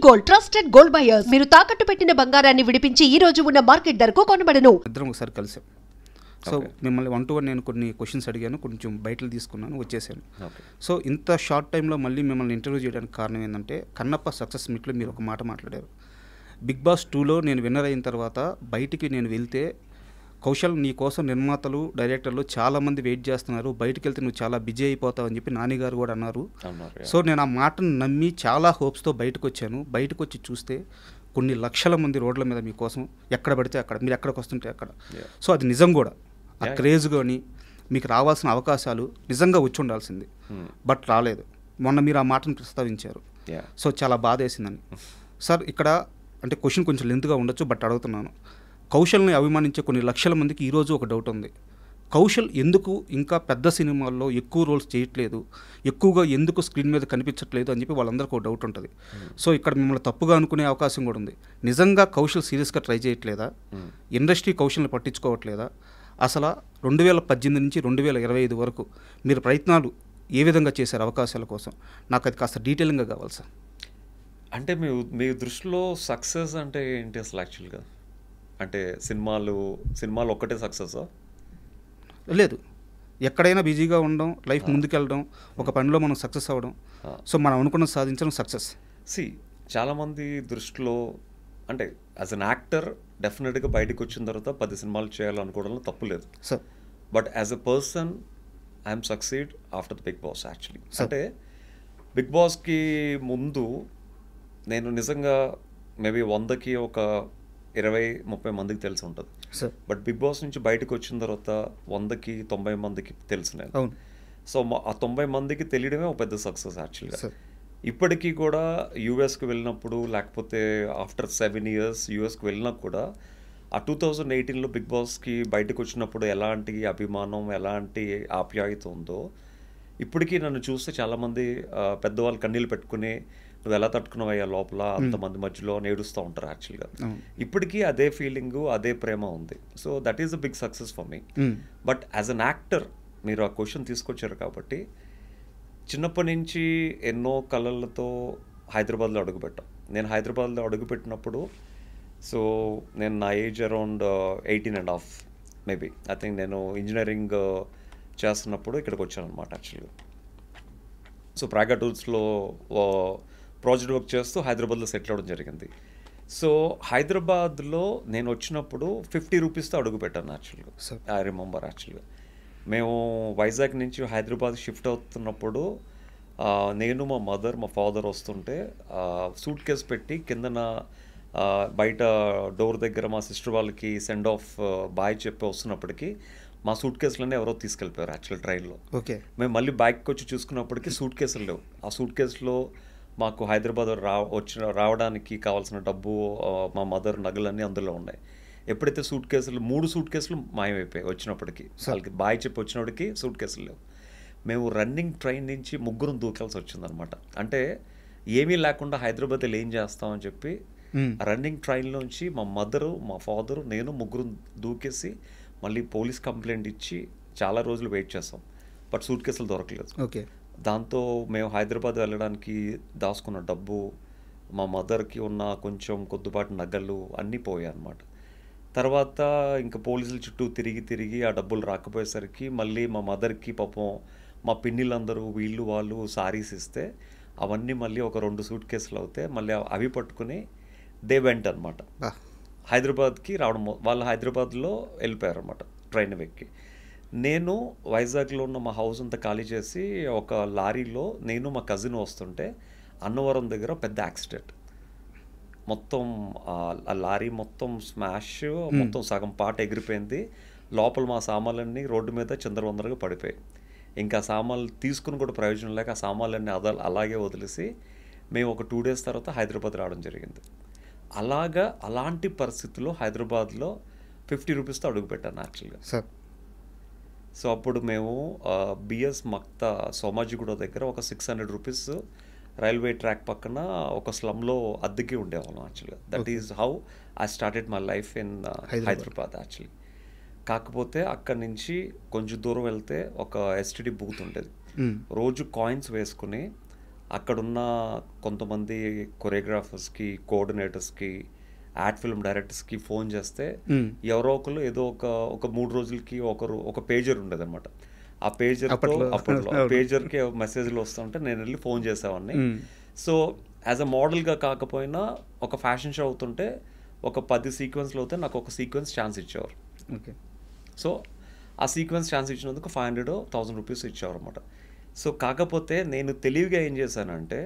Gold trusted gold buyers. మీరు తాకట్టు పెట్టిన బంగారాన్ని విడిపించి ఈ రోజు ఉన్న మార్కెట్ ధరకు కొనబడను. ఇద్దరం ఒకసారి కలిసాం. సో మిమ్మల్ని 1-to-1 నేను కొన్ని క్వశ్చన్స్ అడిగాను, కొంచెం బయటలు తీసుకున్నాను, వచ్చేసాను. సో ఇంత షార్ట్ టైంలో మళ్ళీ మిమ్మల్ని ఇంటర్వ్యూ చేయడానికి కారణం ఏంటంటే, కన్నప్ప సక్సెస్ మీట్లో మీరు ఒక మాట మాట్లాడారు. బిగ్ బాస్ 2లో నేను విన్నర్ అయిన తర్వాత బయటికి నేను వెళ్తే, కౌశల్ నీ కోసం నిర్మాతలు డైరెక్టర్లు చాలామంది వెయిట్ చేస్తున్నారు, బయటికి వెళ్తే నువ్వు చాలా బిజీ అయిపోతావు అని చెప్పి నాని గారు కూడా అన్నారు. సో నేను ఆ మాటను నమ్మి చాలా హోప్స్తో బయటకు వచ్చాను. బయటకు వచ్చి చూస్తే కొన్ని లక్షల మంది రోడ్ల మీద మీకోసం ఎక్కడ పడితే అక్కడ, మీరు ఎక్కడికి వస్తుంటే అక్కడ. సో అది నిజం కూడా, ఆ క్రేజ్ కానీ మీకు రావాల్సిన అవకాశాలు నిజంగా వచ్చి ఉండాల్సింది, బట్ రాలేదు. మొన్న మీరు ఆ మాటను ప్రస్తావించారు. సో చాలా బాధ వేసిందని. సార్ ఇక్కడ అంటే క్వశ్చన్ కొంచెం లెంత్గా ఉండొచ్చు, బట్ అడుగుతున్నాను. కౌశల్ని అభిమానించే కొన్ని లక్షల మందికి ఈరోజు ఒక డౌట్ ఉంది. కౌశల్ ఎందుకు ఇంకా పెద్ద సినిమాల్లో ఎక్కువ రోల్స్ చేయట్లేదు, ఎక్కువగా ఎందుకు స్క్రీన్ మీద కనిపించట్లేదు అని చెప్పి వాళ్ళందరికీ ఒక డౌట్ ఉంటుంది. సో ఇక్కడ మిమ్మల్ని తప్పుగా అనుకునే అవకాశం కూడా ఉంది. నిజంగా కౌశల్ సీరియస్గా ట్రై చేయట్లేదా? ఇండస్ట్రీ కౌశల్ని పట్టించుకోవట్లేదా? అసలు 2018 నుంచి 2025 వరకు మీరు ప్రయత్నాలు ఏ విధంగా చేశారు అవకాశాల కోసం? నాకు అది కాస్త డీటెయిలింగ్గా కావాలి సార్. అంటే మీ దృష్టిలో సక్సెస్ అంటే ఏంటి అసలు యాక్చువల్గా? అంటే సినిమాలు ఒక్కటే సక్సెసా? లేదు, ఎక్కడైనా బిజీగా ఉండడం, లైఫ్ ముందుకెళ్ళడం, ఒక పనిలో మనం సక్సెస్ అవ్వడం, సో మనం అనుకున్న సాధించడం సక్సెస్. చాలామంది దృష్టిలో అంటే యాజ్ అన్ యాక్టర్ డెఫినెట్గా బయటకు వచ్చిన తర్వాత 10 సినిమాలు చేయాలనుకోవడంలో తప్పు లేదు sir. But as a person I'm succeed after the Bigg Boss actually. అంటే బిగ్ బాస్కి ముందు నేను నిజంగా మేబీ 100కి ఒక 20-30 మందికి తెలిసి ఉంటుంది. బట్ బిగ్ బాస్ నుంచి బయటకు వచ్చిన తర్వాత 100కి 90 మందికి తెలుసు నేను. సో ఆ 90 మందికి తెలియడమే ఒక పెద్ద సక్సెస్ యాక్చువల్గా. ఇప్పటికీ కూడా యూఎస్కి వెళ్ళినప్పుడు, లేకపోతే ఆఫ్టర్ 7 years యూఎస్కి వెళ్ళినా కూడా ఆ 2018లో బిగ్ బాస్కి బయటకు వచ్చినప్పుడు ఎలాంటి అభిమానం, ఎలాంటి ఆప్యాయత ఉందో ఇప్పటికీ నన్ను చూస్తే చాలామంది పెద్దవాళ్ళు కన్నీళ్ళు పెట్టుకుని నువ్వు ఎలా తట్టుకున్నావయ్యా లోపల అంతమంది మధ్యలో నేడుస్తూ ఉంటారు యాక్చువల్గా. ఇప్పటికీ అదే ఫీలింగు, అదే ప్రేమ ఉంది. So that is a big success for me. But as an actor మీరు ఆ క్వశ్చన్ తీసుకొచ్చారు కాబట్టి, చిన్నప్పటి నుంచి ఎన్నో కళలతో హైదరాబాద్లో అడుగుపెట్టాం. నేను హైదరాబాద్లో అడుగుపెట్టినప్పుడు సో నేను నా age around 18.5 maybe. I think నేను ఇంజనీరింగ్ చేస్తున్నప్పుడు ఇక్కడికి వచ్చాను అనమాట యాక్చువల్గా. సో ప్రాగా టూల్స్లో ప్రాజెక్ట్ వర్క్ చేస్తూ హైదరాబాద్లో సెటిల్ అవ్వడం జరిగింది. సో హైదరాబాద్లో నేను వచ్చినప్పుడు 50 రూపీస్తో అడుగు పెట్టాను యాక్చువల్గా. ఐ రిమెంబర్ యాక్చువల్గా. మేము వైజాగ్ నుంచి హైదరాబాద్ షిఫ్ట్ అవుతున్నప్పుడు నేను, మా మదర్, మా ఫాదర్ వస్తుంటే సూట్ కేస్ పెట్టి కిందన బయట డోర్ దగ్గర మా సిస్టర్ వాళ్ళకి సెండ్ ఆఫ్ బాయ్ చెప్పి వస్తున్నప్పటికీ మా సూట్ కేసులన్నీ ఎవరో తీసుకెళ్ళిపోయారు యాక్చువల్ ట్రైన్లో. మేము మళ్ళీ బ్యాగ్కి వచ్చి చూసుకున్నప్పటికీ సూట్ కేసులు లేవు. ఆ సూట్ కేసులో మాకు హైదరాబాద్ రావడానికి కావాల్సిన డబ్బు, మా మదర్ నగలన్నీ అందులో ఉన్నాయి. ఎప్పుడైతే సూట్ కేసులు 3 సూట్ కేసులు మాయమైపోయాయి వచ్చినప్పటికీ, వాళ్ళకి బాయ్ చెప్పి వచ్చినప్పటికీ సూట్ కేసులు లేవు. మేము రన్నింగ్ ట్రైన్ నుంచి 3 దూకాల్సి వచ్చిందనమాట. అంటే ఏమీ లేకుండా హైదరాబాద్లో ఏం చేస్తామని చెప్పి రన్నింగ్ ట్రైన్లోంచి మా మదరు, మా ఫాదరు, నేను 3 దూకేసి మళ్ళీ పోలీస్ కంప్లైంట్ ఇచ్చి చాలా రోజులు వెయిట్ చేస్తాం. బట్ సూట్ కేసులు దొరకలేదు. దాంతో మేము హైదరాబాద్ వెళ్ళడానికి దాచుకున్న డబ్బు, మా మదర్కి ఉన్న కొంచెం కొద్దిపాటి నగలు అన్నీ పోయాయి అన్నమాట. తర్వాత ఇంకా పోలీసుల చుట్టూ తిరిగి ఆ డబ్బులు రాకపోయేసరికి మళ్ళీ మా మదర్కి పాపం మా పిన్నిలందరూ వీళ్ళు వాళ్ళు సారీస్ ఇస్తే అవన్నీ మళ్ళీ ఒక 2 సూట్ కేసులు అవుతాయి. మళ్ళీ అవి పట్టుకుని దే వెంట్ అనమాట హైదరాబాద్కి రావడం. వాళ్ళు హైదరాబాద్లో వెళ్ళిపోయారు అనమాట ట్రైన్ ఎక్కి. నేను వైజాగ్లో ఉన్న మా హౌస్ అంతా ఖాళీ చేసి ఒక లారీలో నేను మా కజిన్ వస్తుంటే అన్నవరం దగ్గర పెద్ద యాక్సిడెంట్. మొత్తం ఆ లారీ మొత్తం స్మాష్, మొత్తం సగం పాట ఎగిరిపోయింది. లోపల మా సామాన్లన్నీ రోడ్డు మీద చిందరవందరగా పడిపోయాయి. ఇంకా సామాన్లు తీసుకుని కూడా ప్రయోజనం లేక ఆ సామాన్లన్నీ అలాగే వదిలేసి మేము ఒక 2 days తర్వాత హైదరాబాద్ రావడం జరిగింది. అలాంటి పరిస్థితుల్లో హైదరాబాద్లో 50 రూపీస్తో అడుగుపెట్టాను యాక్చువల్గా. సో అప్పుడు మేము బిఎస్ మక్తా సోమాజిగూడ దగ్గర ఒక 600 రూపీస్ రైల్వే ట్రాక్ పక్కన ఒక స్లమ్లో అద్దెకి ఉండేవాళ్ళం యాక్చువల్గా. That is how I started my life in Hyderabad actually. కాకపోతే అక్కడి నుంచి కొంచెం దూరం వెళ్తే ఒక ఎస్టీడీ బూత్ ఉండేది. రోజు కాయిన్స్ వేసుకుని అక్కడున్న కొంతమంది కొరియోగ్రాఫర్స్కి, కోఆర్డినేటర్స్కి, యాడ్ ఫిల్మ్ డైరెక్టర్స్కి ఫోన్ చేస్తే ఎవరో ఒకరు ఏదో ఒక 3 రోజులకి ఒక పేజర్ ఉండేదన్నమాట. ఆ అప్పట్లో పేజర్కి మెసేజ్లు వస్తుంటే నేను వెళ్ళి ఫోన్ చేసేవాడిని. సో యాజ్ అ మోడల్గా కాకపోయినా ఒక ఫ్యాషన్ షో అవుతుంటే ఒక 10 సీక్వెన్స్లు అవుతే నాకు ఒక సీక్వెన్స్ ఛాన్స్ ఇచ్చేవారు. ఓకే. సో ఆ సీక్వెన్స్ ఛాన్స్ ఇచ్చినందుకు 500 1000 రూపీస్ ఇచ్చేవారు అనమాట. సో కాకపోతే నేను తెలివిగా ఏం చేశానంటే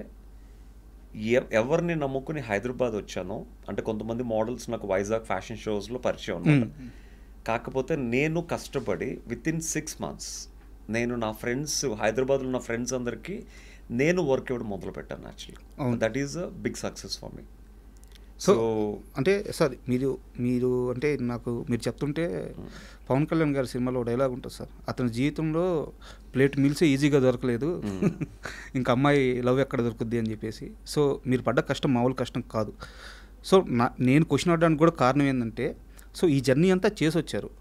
ఎవరిని నమ్ముకుని హైదరాబాద్ వచ్చానో, అంటే కొంతమంది మోడల్స్ నాకు వైజాగ్ ఫ్యాషన్ షోస్లో పరిచయం అనమాట. కాకపోతే నేను కష్టపడి వితిన్ 6 months నేను నా ఫ్రెండ్స్, హైదరాబాద్లో ఉన్న ఫ్రెండ్స్ అందరికీ నేను వర్క్ ఇవ్వడం మొదలు పెట్టాను. Actually that is a big success for me. So అంటే సార్ మీరు అంటే నాకు మీరు చెప్తుంటే పవన్ కళ్యాణ్ గారి సినిమాలో డైలాగ్ ఉంటుంది సార్, అతని జీవితంలో ప్లేట్ మీల్సే ఈజీగా దొరకలేదు, ఇంకా అమ్మాయి లవ్ ఎక్కడ దొరుకుద్ది అని చెప్పేసి. సో మీరు పడ్డ కష్టం మామూలు కష్టం కాదు. సో నేను క్వశ్చన్ అడడానికి కూడా కారణం ఏంటంటే, సో ఈ జర్నీ అంతా చేసి వచ్చారు,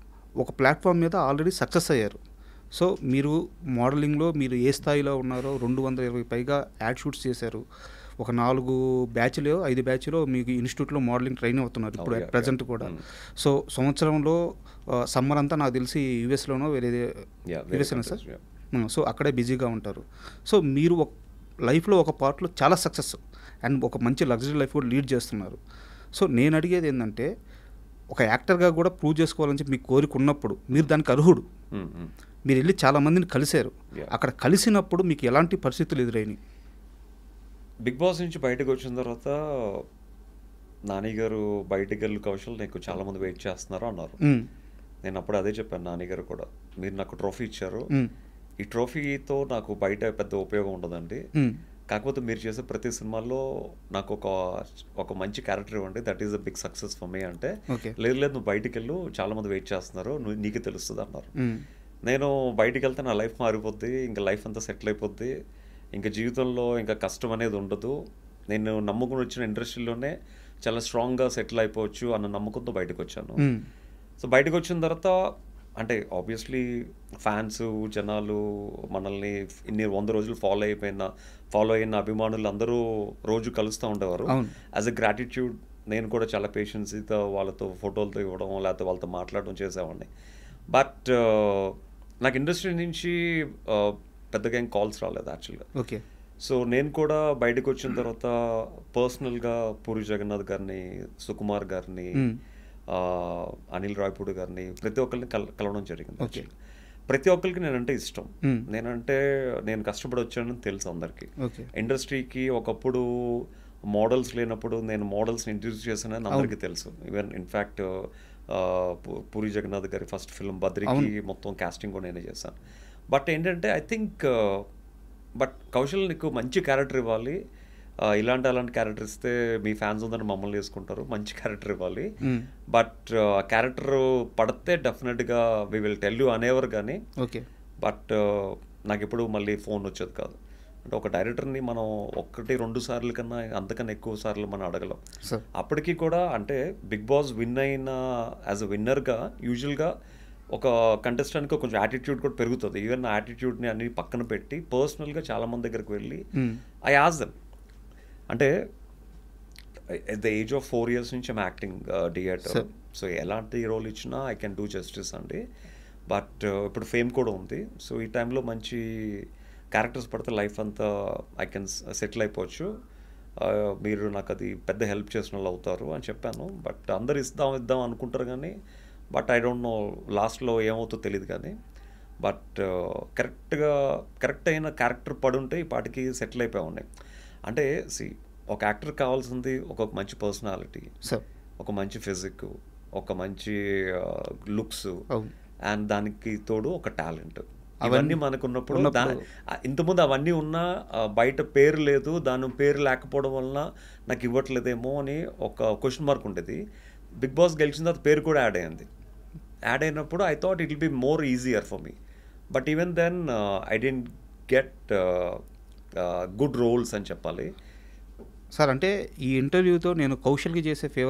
ఒక ప్లాట్ఫామ్ మీద ఆల్రెడీ సక్సెస్ అయ్యారు. సో మీరు మోడలింగ్లో మీరు ఏ స్థాయిలో ఉన్నారో 220 పైగా యాడ్ షూట్స్ చేశారు, ఒక 4 బ్యాచ్లో 5 బ్యాచ్లో మీకు ఇన్స్టిట్యూట్లో మోడలింగ్ ట్రైన్ అవుతున్నారు ఇప్పుడు ప్రజెంట్ కూడా. సో సంవత్సరంలో సమ్మర్ అంతా నాకు తెలిసి యూఎస్లోనో యూఎస్లోనే సార్, సో అక్కడే బిజీగా ఉంటారు. సో మీరు ఒక లైఫ్లో ఒక పార్ట్లో చాలా సక్సెస్ అండ్ ఒక మంచి లగ్జరీ లైఫ్ కూడా లీడ్ చేస్తున్నారు. సో నేను అడిగేది ఏంటంటే, ఒక యాక్టర్గా కూడా ప్రూవ్ చేసుకోవాలని చెప్పి మీకు కోరిక ఉన్నప్పుడు మీరు దానికి అర్హుడు. మీరు వెళ్ళి చాలామందిని కలిశారు, అక్కడ కలిసినప్పుడు మీకు ఎలాంటి పరిస్థితులు ఎదురైనాయి? బిగ్ బాస్ నుంచి బయటకు వచ్చిన తర్వాత నాని గారు బయటకు వెళ్ళి కౌశల్ నీకు చాలామంది వెయిట్ చేస్తున్నారు అన్నారు. నేను అప్పుడు అదే చెప్పాను నాని గారు కూడా, మీరు నాకు ట్రోఫీ ఇచ్చారు, ఈ ట్రోఫీతో నాకు బయట పెద్ద ఉపయోగం ఉండదండి, కాకపోతే మీరు చేసే ప్రతి సినిమాల్లో నాకు ఒక మంచి క్యారెక్టర్ ఇవ్వండి, that is a big success for me అంటే, లేదు నువ్వు బయటికి వెళ్ళు చాలామంది వెయిట్ చేస్తున్నారు, నీకే తెలుస్తుంది అన్నారు. నేను బయటికి వెళ్తే నా లైఫ్ మారిపోద్ది, ఇంకా లైఫ్ అంతా సెటిల్ అయిపోద్ది, ఇంకా జీవితంలో ఇంకా కష్టం అనేది ఉండదు, నేను నమ్ముకుని వచ్చిన ఇండస్ట్రీలోనే చాలా స్ట్రాంగ్గా సెటిల్ అయిపోవచ్చు అన్న నమ్మకంతో బయటకు వచ్చాను. సో బయటకు వచ్చిన తర్వాత అంటే ఆబ్వియస్లీ ఫ్యాన్స్, జనాలు మనల్ని ఇన్ని 100 రోజులు ఫాలో అయిన అభిమానులు అందరూ రోజు కలుస్తూ ఉండేవారు. యాజ్ ఎ గ్రాటిట్యూడ్ నేను కూడా చాలా పేషెన్సీతో వాళ్ళతో ఫోటోలతో ఇవ్వడం, లేకపోతే వాళ్ళతో మాట్లాడడం చేసేవాడిని. బట్ నాకు ఇండస్ట్రీ నుంచి పెద్దగా ఏం కాల్స్ రాలేదు యాక్చువల్గా. ఓకే. సో నేను కూడా బయటకు వచ్చిన తర్వాత పర్సనల్గా పూరి జగన్నాథ్ గారిని, సుకుమార్ గారిని, అనిల్ రాయపూడి గారిని ప్రతి ఒక్కరిని కలవడం జరిగింది. ప్రతి ఒక్కరికి నేనంటే ఇష్టం, నేను కష్టపడి వచ్చానని తెలుసు అందరికీ. ఇండస్ట్రీకి ఒకప్పుడు మోడల్స్ లేనప్పుడు నేను మోడల్స్ని ఇంట్రడ్యూస్ చేశానని అందరికీ తెలుసు. ఈవెన్ ఇన్ఫ్యాక్ట్ పూరి జగన్నాథ్ గారి ఫస్ట్ ఫిల్మ్ బద్రికి మొత్తం కాస్టింగ్ కూడా నేనే చేశాను. బట్ ఏంటంటే ఐ థింక్ కౌశల్ నీకు మంచి క్యారెక్టర్ ఇవ్వాలి, అలాంటి క్యారెక్టర్ ఇస్తే మీ ఫ్యాన్స్ ఉందని మమ్మల్ని వేసుకుంటారు, మంచి క్యారెక్టర్ ఇవ్వాలి, బట్ క్యారెక్టర్ పడితే డెఫినెట్గా వి విల్ టెల్ యూ అనేవారు కానీ. బట్ నాకు ఎప్పుడు మళ్ళీ ఫోన్ వచ్చేది కాదు. అంటే ఒక డైరెక్టర్ని మనం 1-2 సార్లు కన్నా అంతకన్నా ఎక్కువ సార్లు మనం అడగలం. అప్పటికీ కూడా అంటే బిగ్ బాస్ విన్ అయిన యాజ్ అ విన్నర్గా యూజువల్గా ఒక కంటెస్టెంట్కి కొంచెం యాటిట్యూడ్ కూడా పెరుగుతుంది. ఈవెన్ నా యాటిట్యూడ్ని అన్ని పక్కన పెట్టి పర్సనల్గా చాలామంది దగ్గరికి వెళ్ళి ఐ ఆస్క్ దెమ్, అంటే at the age of 4 years నుంచి ఐమ్ యాక్టింగ్ థియేటర్. సో ఎలాంటి రోల్ ఇచ్చినా ఐ కెన్ డూ జస్టిస్ అండి. బట్ ఇప్పుడు ఫేమ్ కూడా ఉంది, సో ఈ టైంలో మంచి క్యారెక్టర్స్ పడితే లైఫ్ అంతా ఐ కెన్ సెటిల్ అయిపోవచ్చు, మీరు నాకు అది పెద్ద హెల్ప్ చేసిన వాళ్ళు అవుతారు అని చెప్పాను. బట్ అందరు ఇద్దాం అనుకుంటారు కానీ, బట్ ఐ డోంట్ నో లాస్ట్లో ఏమవుతుందో తెలియదు కానీ, బట్ కరెక్ట్ అయిన క్యారెక్టర్ పడుంటే ఈ పాటికి సెటిల్ అయిపోయి ఉన్నాయి. అంటే ఒక యాక్టర్ కావాల్సింది ఒక మంచి పర్సనాలిటీ, ఒక మంచి ఫిజిక్, ఒక మంచి లుక్స్, అండ్ దానికి తోడు ఒక టాలెంట్. అవన్నీ మనకున్నప్పుడు ఇంతకుముందు అవన్నీ ఉన్నా బయట పేరు లేదు, దాని పేరు లేకపోవడం వలన నాకు ఇవ్వట్లేదేమో అని ఒక క్వశ్చన్ మార్క్ ఉండేది. బిగ్ బాస్ గెలిచిన తర్వాత పేరు కూడా యాడ్ అయినప్పుడు I thought it will be more easier for me. But even then I didn't get good roles అని చెప్పాలి సార్. అంటే ఈ ఇంటర్వ్యూతో నేను కౌశల్కి చేసే ఫేవర్